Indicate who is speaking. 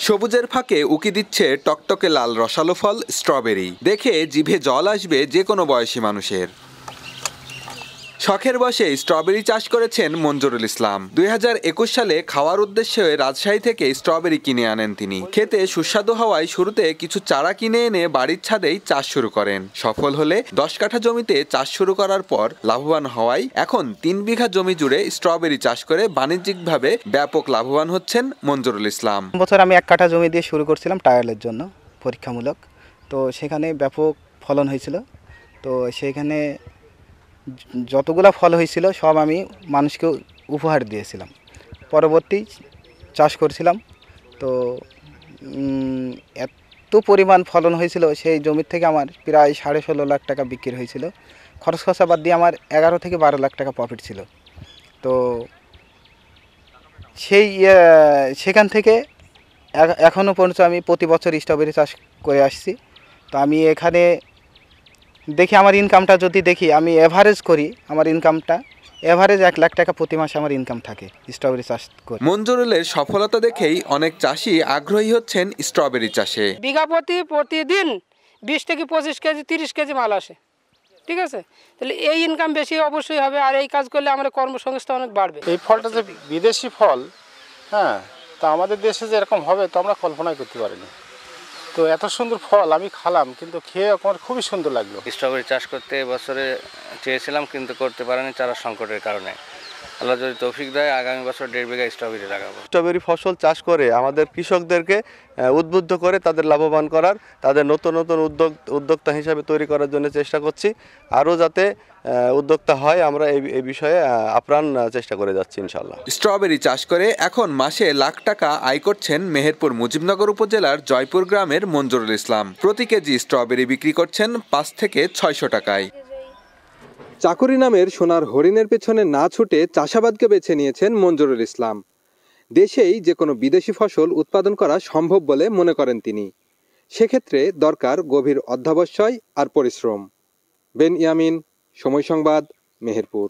Speaker 1: সবুজের ফাঁকে উকি দিচ্ছে টকটকে লাল রসালো ফল স্ট্রবেরি। দেখে জিভে জল আসবে যে কোনো বয়সী মানুষের। শখের বশে স্ট্রবেরি চাষ করেছেন মঞ্জুরুল ইসলাম। 2021 সালে খাওয়ার উদ্দেশ্যে রাজশাহী থেকে স্ট্রবেরি কিনে আনেন তিনি। খেতে সুস্বাদু হওয়ায় শুরুতে কিছু চারা কিনে এনে বাড়ির ছাদেই চাষ শুরু করেন। সফল হলে 10 কাঠা জমিতে চাষ শুরু করার পর লাভবান হওয়ায় এখন 3 বিঘা জমি জুড়ে স্ট্রবেরি চাষ করে বাণিজ্যিকভাবে ব্যাপক লাভবান হচ্ছেন মঞ্জুরুল ইসলাম।
Speaker 2: বছর আমি 1 কাঠা জমি দিয়ে শুরু করছিলাম ট্রায়ালের জন্য, পরীক্ষামূলক। তো সেখানে ব্যাপক ফলন হয়েছিল। তো সেখানে যতগুলা ফল হয়েছিল সব আমি মানুষকে উপহার দিয়েছিলাম। পরবর্তী চাষ করছিলাম, তো এত পরিমাণ ফলন হয়েছিল সেই জমির থেকে আমার প্রায় 16.5 লাখ টাকা বিক্রি হয়েছিল। খরচ খরচা বাদ দিয়ে আমার 11 থেকে 12 লাখ টাকা প্রফিট ছিল। তো সেখান থেকে এখনও পর্যন্ত আমি প্রতি বছর স্ট্রবেরি চাষ করে আসছি। তো আমি এখানে দেখি আমার ইনকামটা যদি দেখি, আমি এভারেজ করি, আমার ইনকামটা এভারেজ 1 লাখ টাকা প্রতি মাসে আমার ইনকাম থাকে স্ট্রবেরি চাষ করে।
Speaker 1: মঞ্জুরুলের সফলতা দেখেই অনেক চাষি আগ্রহী হচ্ছেন স্ট্রবেরি চাষে।
Speaker 3: বিঘা প্রতিদিন 20 থেকে 25 কেজি 30 কেজি মাল আসে, ঠিক আছে? তাহলে এই ইনকাম বেশি অবশ্যই হবে, আর এই কাজ করলে আমাদের কর্মসংস্থান অনেক বাড়বে।
Speaker 4: এই ফলটা যে বিদেশি ফল, হ্যাঁ, তা আমাদের দেশে যে এরকম হবে তো আমরা কল্পনাই করতে পারিনি। তো এত সুন্দর ফল আমি খালাম, কিন্তু খেয়ে আমার খুবই সুন্দর লাগলো।
Speaker 5: স্ট্রবেরি চাষ করতে বছরে চেয়েছিলাম, কিন্তু করতে পারিনি চারা সংকটের কারণে। আল্লাহ যদি তৌফিক দেয় আগামী বছর 1.5 বিঘা স্ট্রবেরি লাগাবো।
Speaker 6: স্ট্রবেরি ফসল চাষ করে আমাদের কৃষকদেরকে উদ্বুদ্ধ করে তাদের লাভবান করার, তাদের নতুন নতুন উদ্যোক্তা হিসাবে তৈরি করার জন্য চেষ্টা করছি। আরও যাতে উদ্যোক্তা হয় আমরা এই বিষয়ে আপ্রাণ চেষ্টা করে যাচ্ছি ইনশাল্লাহ।
Speaker 1: স্ট্রবেরি চাষ করে এখন মাসে লাখ টাকা আয় করছেন মেহেরপুর মুজিবনগর উপজেলার জয়পুর গ্রামের মঞ্জুরুল ইসলাম। প্রতি কেজি স্ট্রবেরি বিক্রি করছেন 5 থেকে 600 টাকায়। চাকুরি নামের সোনার হরিণের পেছনে না ছুটে চাষাবাদকে বেছে নিয়েছেন মঞ্জুরুল ইসলাম। দেশেই যে কোনো বিদেশি ফসল উৎপাদন করা সম্ভব বলে মনে করেন তিনি। সেক্ষেত্রে দরকার গভীর অধ্যবসায় আর পরিশ্রম। বেন ইয়ামিন, সময় সংবাদ, মেহেরপুর।